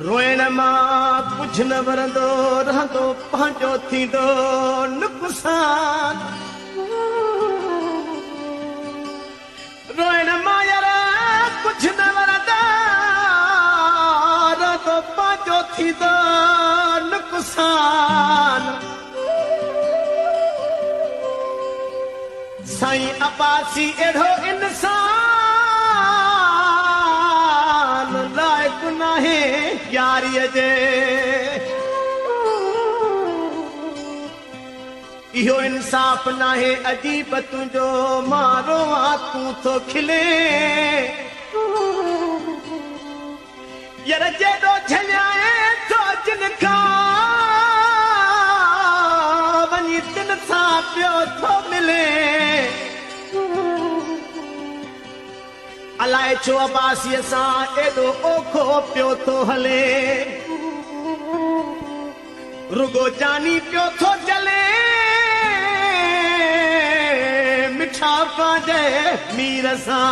रोइण मां कुझु न वरंदो रहंदो पंहिंजो थींदो नुक़सान रोइण मां यार कुझु न वरंदो रहंदो पंहिंजो थींदो नुक़सान साईं अब्बासी अहिड़ो इंसान लाइक़ु नाहे यारीअ जे इहो इंसाफ़ नाहे अजीब तुंहिंजो मारो आ तूं थो खिले यार जेॾो झलियाए थो जिन खां वञी तिन सां पियो थो मिले अलाए छो अब्बासीअ सां एॾो ओखो पियो थो हले रुगो जानी पियो थो जले मिठा पंहिंजे मीर सां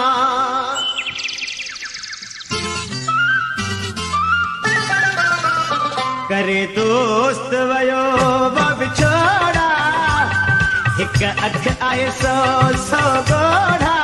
करे दोस्त वयो विछोड़ा हिक अख आहे सौ सौ ॻोढ़ा